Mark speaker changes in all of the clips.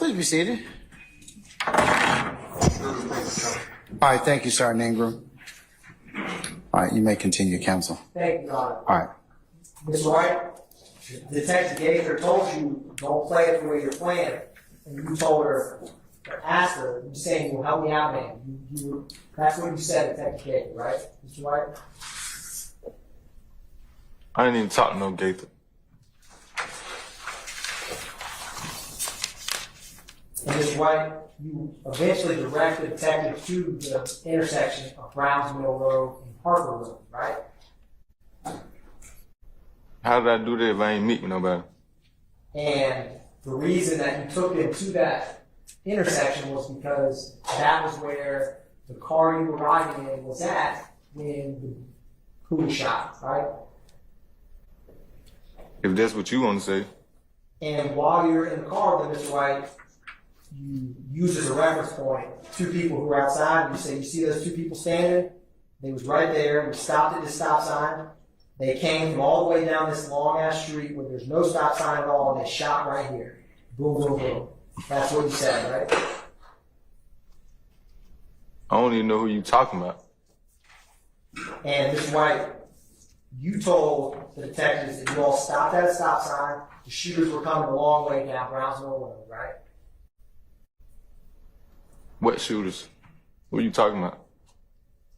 Speaker 1: Please be seated. All right, thank you, Sergeant Ingram. All right, you may continue, counsel.
Speaker 2: Thank you, Your Honor.
Speaker 1: All right.
Speaker 2: Ms. White, Detective Gaither told you don't play it the way you're playing, and you told her, or asked her, you saying, "Well, help me out, man." That's what you said, Detective Gaither, right, Mr. White?
Speaker 3: I didn't even talk to no Gaither.
Speaker 2: And Ms. White, you eventually directed the detective to the intersection of Browns Mill Road and Harper Road, right?
Speaker 3: How did I do that if I ain't meet with nobody?
Speaker 2: And the reason that you took him to that intersection was because that was where the car you were riding in was at when the who was shot, right?
Speaker 3: If that's what you want to say.
Speaker 2: And while you're in the car with Mr. White, you use as a reference point two people who were outside, and you say, "You see those two people standing? They was right there. We stopped at the stop sign. They came from all the way down this long ass street where there's no stop sign at all, and they shot right here. Boom, boom, boom." That's what you said, right?
Speaker 3: I don't even know who you talking about.
Speaker 2: And Mr. White, you told the detectives that you all stopped at a stop sign. The shooters were coming a long way down Brownsville Road, right?
Speaker 3: What shooters? What are you talking about?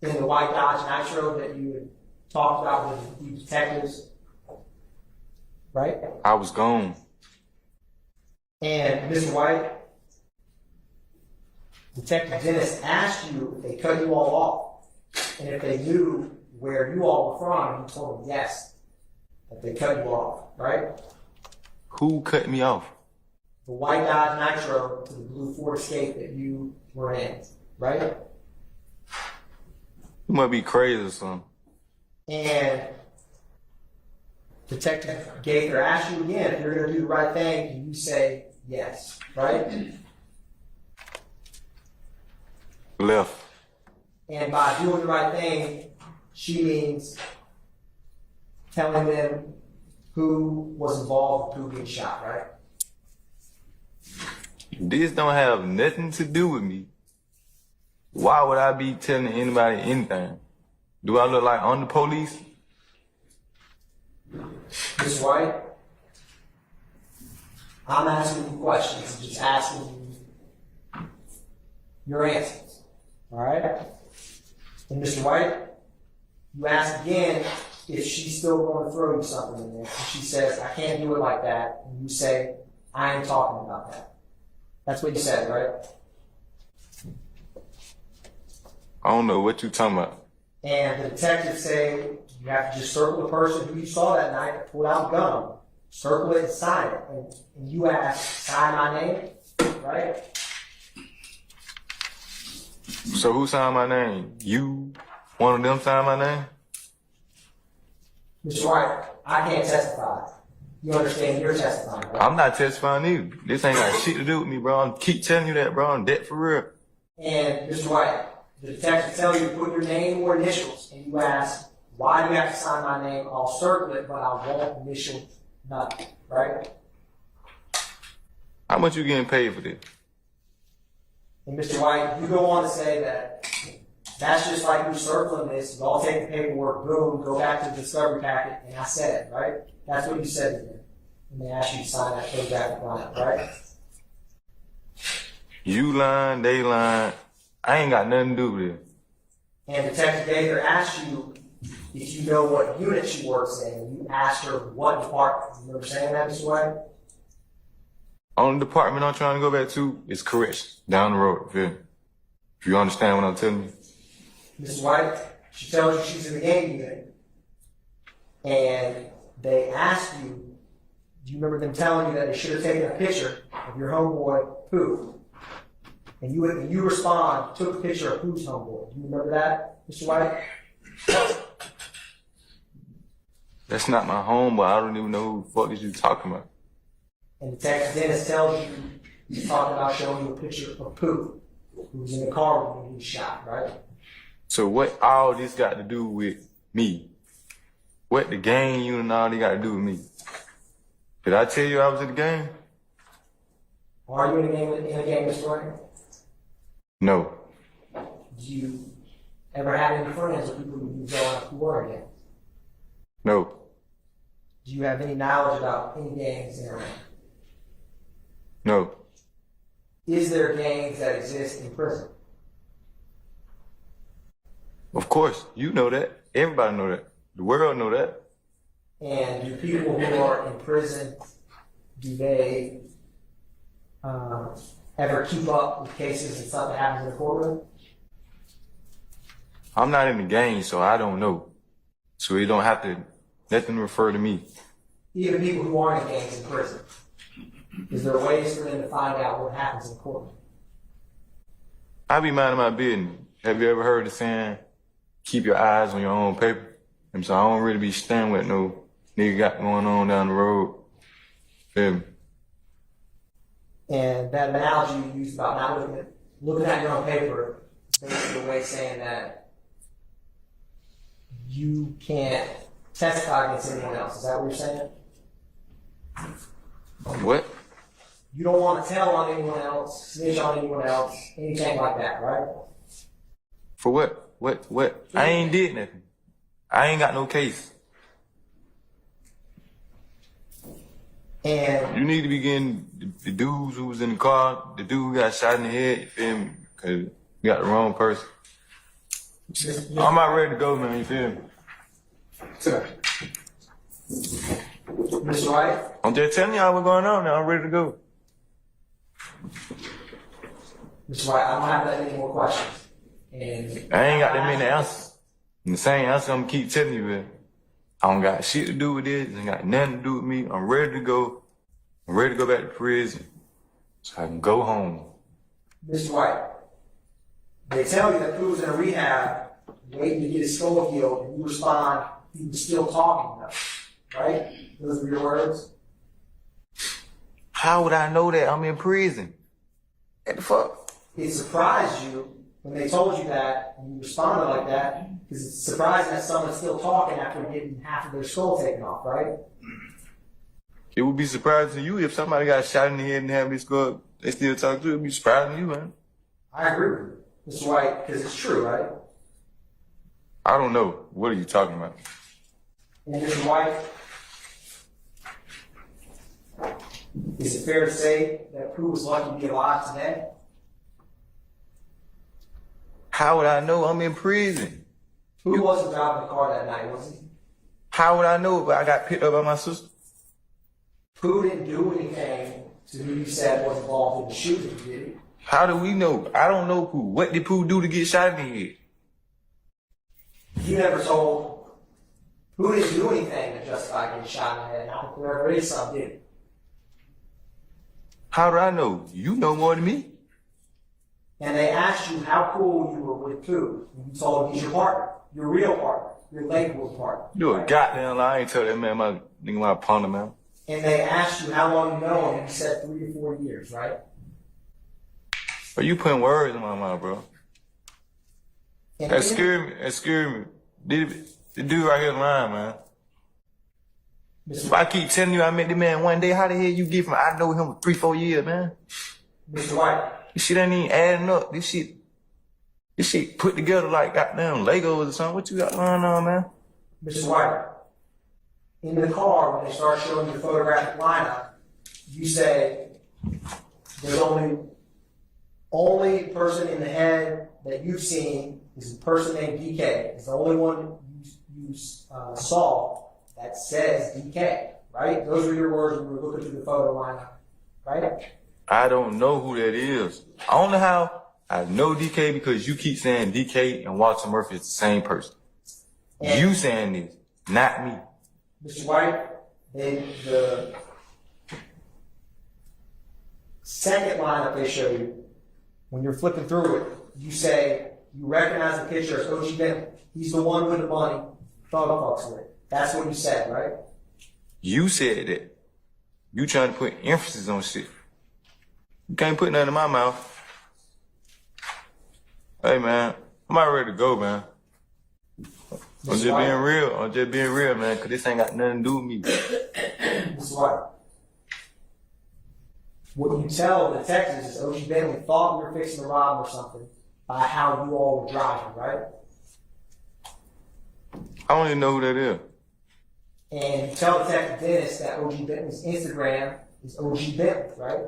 Speaker 2: In the white Dodge Nitro that you had talked about with the detectives, right?
Speaker 3: I was gone.
Speaker 2: And Mr. White, Detective Dennis asked you if they cut you all off, and if they knew where you all were from, and you told them yes, that they cut you off, right?
Speaker 3: Who cut me off?
Speaker 2: The white Dodge Nitro to the blue Ford Escape that you were in, right?
Speaker 3: You might be crazy or something.
Speaker 2: And Detective Gaither asked you again if you're going to do the right thing, and you say yes, right?
Speaker 3: Left.
Speaker 2: And by doing the right thing, she means telling them who was involved with who being shot, right?
Speaker 3: This don't have nothing to do with me. Why would I be telling anybody anything? Do I look like I'm the police?
Speaker 2: Ms. White, I'm asking you questions, I'm just asking you your answers, all right? And Mr. White, you ask again if she's still going to throw you something in there. And she says, "I can't do it like that." And you say, "I ain't talking about that." That's what you said, right?
Speaker 3: I don't know what you talking about.
Speaker 2: And the detectives say you have to just circle the person who you saw that night that pulled out a gun. Circle it and sign it. And you ask, "Sign my name," right?
Speaker 3: So who signed my name? You? One of them signed my name?
Speaker 2: Mr. White, I can't testify. You understand you're testifying, right?
Speaker 3: I'm not testifying either. This ain't got shit to do with me, bro. I keep telling you that, bro. I'm dead for real.
Speaker 2: And Mr. White, the detective tells you to put your name or initials, and you ask, "Why do you have to sign my name? I'll circle it, but I won't initial nothing," right?
Speaker 3: How much you getting paid for this?
Speaker 2: And Mr. White, you go on to say that that's just like you circling this. You all take the paperwork, boom, go back to the discovery packet, and I said it, right? That's what you said to them. And they asked you to sign that photographic line, right?
Speaker 3: You lying, they lying. I ain't got nothing to do with it.
Speaker 2: And Detective Gaither asked you if you know what unit she works in, and you asked her what department. You remember saying that, Mr. White?
Speaker 3: Only department I'm trying to go back to is corrections down the road. If you understand what I'm telling you.
Speaker 2: Mr. White, she tells you she's in the gang unit. And they asked you, do you remember them telling you that they should have taken a picture of your homeboy, Pooh? And you respond, took a picture of Pooh's homeboy. Do you remember that, Mr. White?
Speaker 3: That's not my homeboy. I don't even know who the fuck is you talking about.
Speaker 2: And Detective Dennis tells you he's talking about showing you a picture of Pooh, who was in the car when he was shot, right?
Speaker 3: So what all this got to do with me? What the gang unit and all they got to do with me? Did I tell you I was in the gang?
Speaker 2: Are you in a gang, Mr. White?
Speaker 3: No.
Speaker 2: Do you ever have any friends or people you go on who were in gangs?
Speaker 3: No.
Speaker 2: Do you have any knowledge about any gangs in Iran?
Speaker 3: No.
Speaker 2: Is there gangs that exist in prison?
Speaker 3: Of course. You know that. Everybody know that. The world know that.
Speaker 2: And do people who are in prison, do they ever keep up with cases and something happens in the courtroom?
Speaker 3: I'm not in the game, so I don't know. So you don't have to let them refer to me.
Speaker 2: Even people who aren't in gangs in prison, is there ways for them to find out what happens in the courtroom?
Speaker 3: I be minding my business. Have you ever heard the saying, keep your eyes on your own paper? And so I don't really be standing with no nigga got going on down the road. Feel me?
Speaker 2: And that analogy you used about not looking at your own paper, basically a way saying that you can't testify against anyone else. Is that what you're saying?
Speaker 3: What?
Speaker 2: You don't want to tell on anyone else, snitch on anyone else, anything like that, right?
Speaker 3: For what? What? I ain't did nothing. I ain't got no case.
Speaker 2: And
Speaker 3: You need to be getting the dudes who was in the car, the dude who got shot in the head, you feel me? Because you got the wrong person. I'm not ready to go, man, you feel me?
Speaker 2: Sir. Mr. White?
Speaker 3: I'm just telling y'all what's going on now. I'm ready to go.
Speaker 2: Mr. White, I don't have that many more questions. And
Speaker 3: I ain't got that many answers. And the same answer I'm gonna keep telling you, man. I don't got shit to do with this. It ain't got nothing to do with me. I'm ready to go. I'm ready to go back to prison so I can go home.
Speaker 2: Mr. White, they tell you that Pooh was in a rehab waiting to get his skull healed, and you respond, he was still talking though, right? Those were your words?
Speaker 3: How would I know that I'm in prison? What the fuck?
Speaker 2: It surprised you when they told you that, and you responded like that, because it's surprising that someone's still talking after getting half of their skull taken off, right?
Speaker 3: It would be surprising to you if somebody got shot in the head and have this skull. They still talk to you. It would be surprising to you, man.
Speaker 2: I agree with you, Mr. White, because it's true, right?
Speaker 3: I don't know. What are you talking about?
Speaker 2: And Mr. White, is it fair to say that Pooh was lucky to be alive today?
Speaker 3: How would I know I'm in prison?
Speaker 2: Pooh wasn't driving the car that night, was he?
Speaker 3: How would I know if I got picked up by my sister?
Speaker 2: Pooh didn't do anything to who you said was involved in the shooting, did he?
Speaker 3: How do we know? I don't know Pooh. What did Pooh do to get shot in the head?
Speaker 2: You never told Pooh didn't do anything to justify getting shot in the head. Not that there ever is some, did he?
Speaker 3: How do I know? You know more than me.
Speaker 2: And they asked you how cool you were with Pooh. And you told them he's your partner, your real partner, your Lakewood partner.
Speaker 3: You a goddamn lie. I ain't tell that man my nigga my partner, man.
Speaker 2: And they asked you how long you know him, and you said 3 to 4 years, right?
Speaker 3: But you putting words in my mouth, bro.
Speaker 2: And
Speaker 3: That scared me. That scared me. The dude right here lying, man. If I keep telling you I met the man one day, how the hell you get from I know him for 3-4 years, man?
Speaker 2: Mr. White,
Speaker 3: This shit ain't even adding up. This shit put together like goddamn Legos or something. What you got going on, man?
Speaker 2: Mr. White, in the car, when they start showing you the photographic lineup, you say there's only person in the head that you've seen is a person named DK. It's the only one you saw that says DK, right? Those are your words when we were looking through the photo lineup, right?
Speaker 3: I don't know who that is. I don't know how I know DK because you keep saying DK and Walter Murphy is the same person.
Speaker 2: And
Speaker 3: you saying this, not me.
Speaker 2: Mr. White, the second lineup they show you, when you're flipping through it, you say you recognize the picture as OG Bentley. He's the one with the money, thug fucks with. That's what you said, right?
Speaker 3: You said that. You trying to put emphasis on shit. You can't put nothing in my mouth. Hey, man, I'm not ready to go, man. I'm just being real. I'm just being real, man, because this ain't got nothing to do with me.
Speaker 2: Mr. White, What you tell the detectives is OG Bentley thought we were fixing to rob him or something by how you all were driving, right?
Speaker 3: I don't even know who that is.
Speaker 2: And you tell Detective Dennis that OG Bentley's Instagram is OG Bentley, right?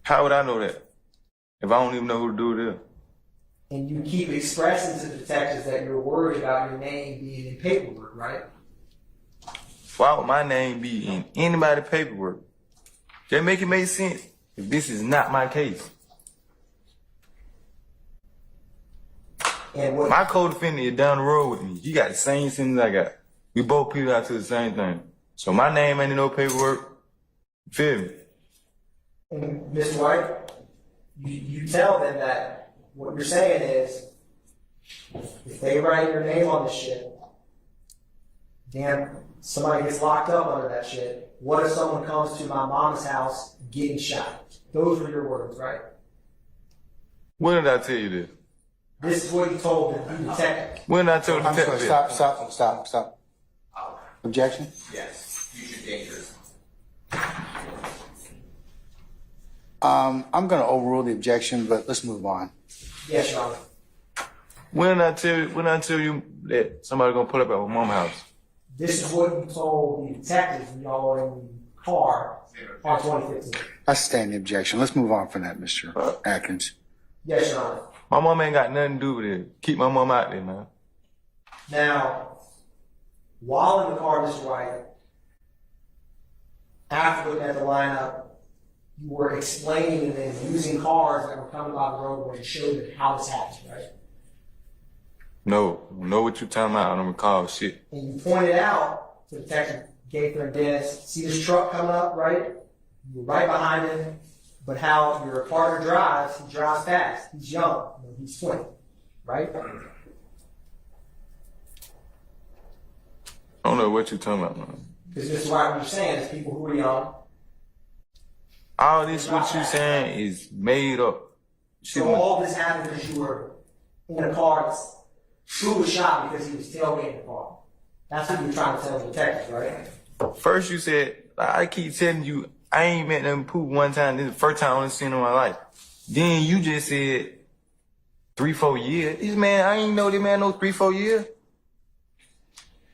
Speaker 3: How would I know that? If I don't even know who the dude is.
Speaker 2: And you keep expressing to the detectives that you're worried about your name being in paperwork, right?
Speaker 3: Why would my name be in anybody's paperwork? Just make it make sense if this is not my case.
Speaker 2: And what
Speaker 3: My co-defendant is down the road with me. He got the same sentence I got. We both pleaded out to the same thing. So my name ain't in no paperwork. You feel me?
Speaker 2: And Mr. White, you tell them that what you're saying is, if they write your name on this shit, then somebody gets locked up under that shit. What if someone comes to my mom's house getting shot? Those were your words, right?
Speaker 3: When did I tell you this?
Speaker 2: This is what you told the detective.
Speaker 3: When did I tell the
Speaker 1: I'm sorry,
Speaker 3: detective?
Speaker 1: stop. Objection?
Speaker 4: Yes, future dangerous.
Speaker 1: I'm gonna overrule the objection, but let's move on.
Speaker 2: Yes, Your Honor.
Speaker 3: When did I tell you that somebody gonna pull up at my mom's house?
Speaker 2: This is what you told the detectives when y'all were in the car on 2015.
Speaker 1: I stand the objection. Let's move on from that, Mr. Atkins.
Speaker 2: Yes, Your Honor.
Speaker 3: My mom ain't got nothing to do with it. Keep my mom out there, man.
Speaker 2: Now, while in the car, Mr. White, after looking at the lineup, you were explaining and then using cars that were coming by the roadway to show them how this happened, right?
Speaker 3: No, I don't know what you talking about. I don't recall shit.
Speaker 2: And you pointed out to Detective Gaither and Dennis, see this truck coming up, right? You were right behind him, but how your partner drives, he drives fast. He's young, he's 20, right?
Speaker 3: I don't know what you talking about, man.
Speaker 2: Because Mr. White, what you're saying is people who are young.
Speaker 3: All this what you saying is made up. Shit,
Speaker 2: So all this happened because you were in a car. True was shot because he was tailgating the car. That's what you were trying to tell the detectives, right?
Speaker 3: First you said, I keep telling you, I ain't met them poop one time. This is the first time I've seen in my life. Then you just said 3-4 years. This man, I ain't know this man no 3-4 years.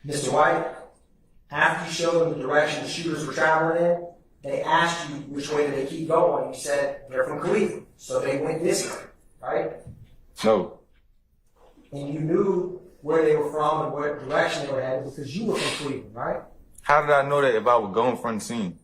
Speaker 2: Mr. White, after you showed them the direction the shooters were traveling in, they asked you which way did they keep going. You said they're from Cleveland, so they went this way, right?
Speaker 3: No.
Speaker 2: And you knew where they were from and what direction they were headed because you were from Cleveland, right?
Speaker 3: How did I know that if I was going from the scene?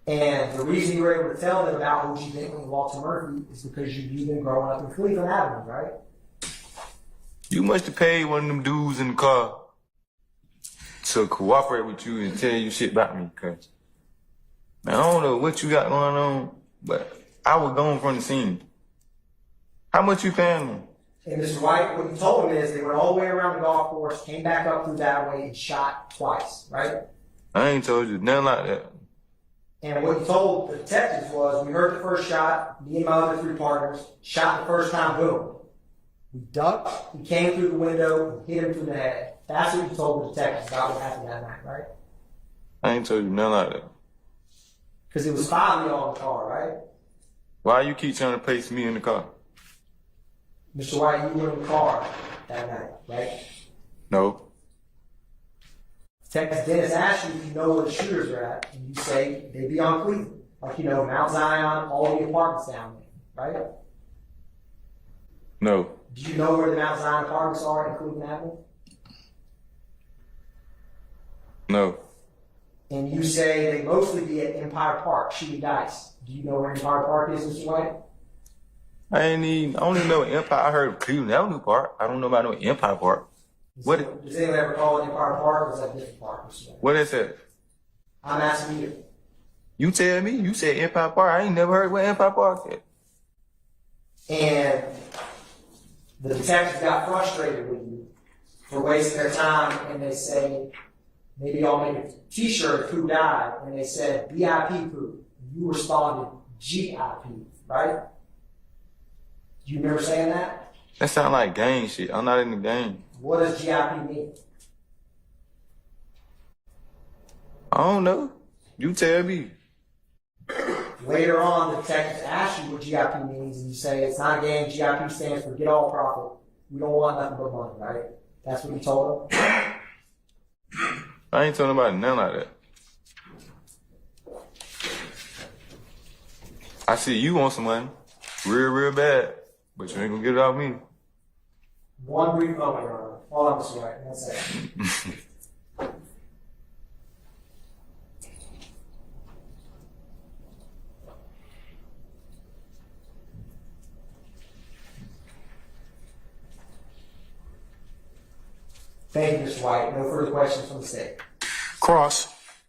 Speaker 2: And the reason you were able to tell them about O.G. Bentley and Walter Murphy is because you've been growing up in Cleveland Avenue, right?
Speaker 3: You must have paid one of them dudes in the car to cooperate with you and tell you shit about me, cause man, I don't know what you got going on, but I was going from the scene. How much you paying them?
Speaker 2: And Mr. White, what you told him is they went all the way around the golf course, came back up through that way, and shot twice, right?
Speaker 3: I ain't told you nothing like that.
Speaker 2: And what you told the detectives was, we heard the first shot, me and my other 3 partners, shot the first time, boom. We ducked, we came through the window, and hit him through the head. That's what you told the detectives about what happened that night, right?
Speaker 3: I ain't told you nothing like that.
Speaker 2: Because it was 5 of y'all in the car, right?
Speaker 3: Why you keep trying to place me in the car?
Speaker 2: Mr. White, you were in the car that night, right?
Speaker 3: No.
Speaker 2: Detective Dennis asked you if you know where the shooters are at, and you say they'd be on Cleveland. Like, Mount Zion, all the apartments down there, right?
Speaker 3: No.
Speaker 2: Do you know where the Mount Zion apartments are in Cleveland Avenue?
Speaker 3: No.
Speaker 2: And you say they mostly be at Empire Park shooting dice. Do you know where Empire Park is, Mr. White?
Speaker 3: I only know Empire. I heard of Cleveland Avenue Park. I don't know about no Empire Park. What?
Speaker 2: Does anyone ever call it Empire Park, or is that a different park, Mr. White?
Speaker 3: What is that?
Speaker 2: I'm asking you.
Speaker 3: You tell me. You said Empire Park. I ain't never heard where Empire Park is.
Speaker 2: And the detectives got frustrated with you for wasting their time, and they say, maybe I'll make a t-shirt, who died, and they said, VIP who? You responded, GIP, right? Do you remember saying that?
Speaker 3: That sound like gang shit. I'm not in the game.
Speaker 2: What does GIP mean?
Speaker 3: I don't know. You tell me.
Speaker 2: Later on, the detectives ask you what GIP means, and you say it's not a gang. GIP stands for get all profit. We don't want nothing but money, right? That's what you told them.
Speaker 3: I ain't telling nobody nothing like that. I see you want some money, real bad, but you ain't gonna get it out of me.
Speaker 2: One brief moment, Your Honor. Hold on, Mr. White. One second. Thank you, Mr. White. No further questions from the state.
Speaker 1: Cross.